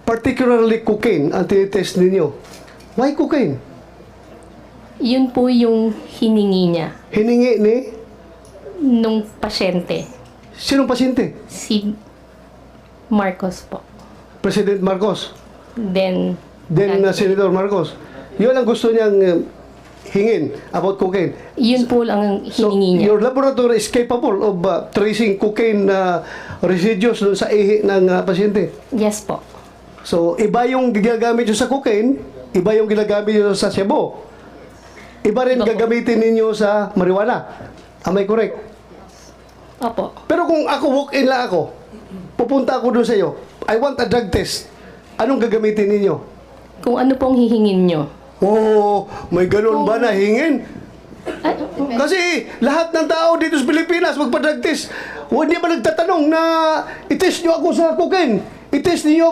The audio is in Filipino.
particularly cocaine ang tinitest ninyo. Why cocaine? Yun po yung hiningi niya Hiningi ni nung pasyente. sinong pasyente? Si Marcos po. President Marcos. Then Senator Marcos. Yun ang gusto niyang hingin about cocaine. yun po lang ang So, hiningi niya. your laboratory is capable of tracing cocaine residues dun sa ihi ng pasyente. Yes po. So, iba yung ginagamit nyo sa cocaine, iba yung ginagamit nyo sa Cebu. Iba rin Opo. gagamitin ninyo sa marijuana. Am I correct? Opo. Pero kung ako, walk-in lang ako, pupunta ako doon sa iyo, I want a drug test. Anong gagamitin ninyo? Kung ano pong hihingin nyo. Oh, may ganun ba na hingin? Ay, Kasi lahat ng tao dito sa Pilipinas magpa-drug test. Hindi ba nagtatanong na i-test nyo ako sa cocaine? I-test niyo ako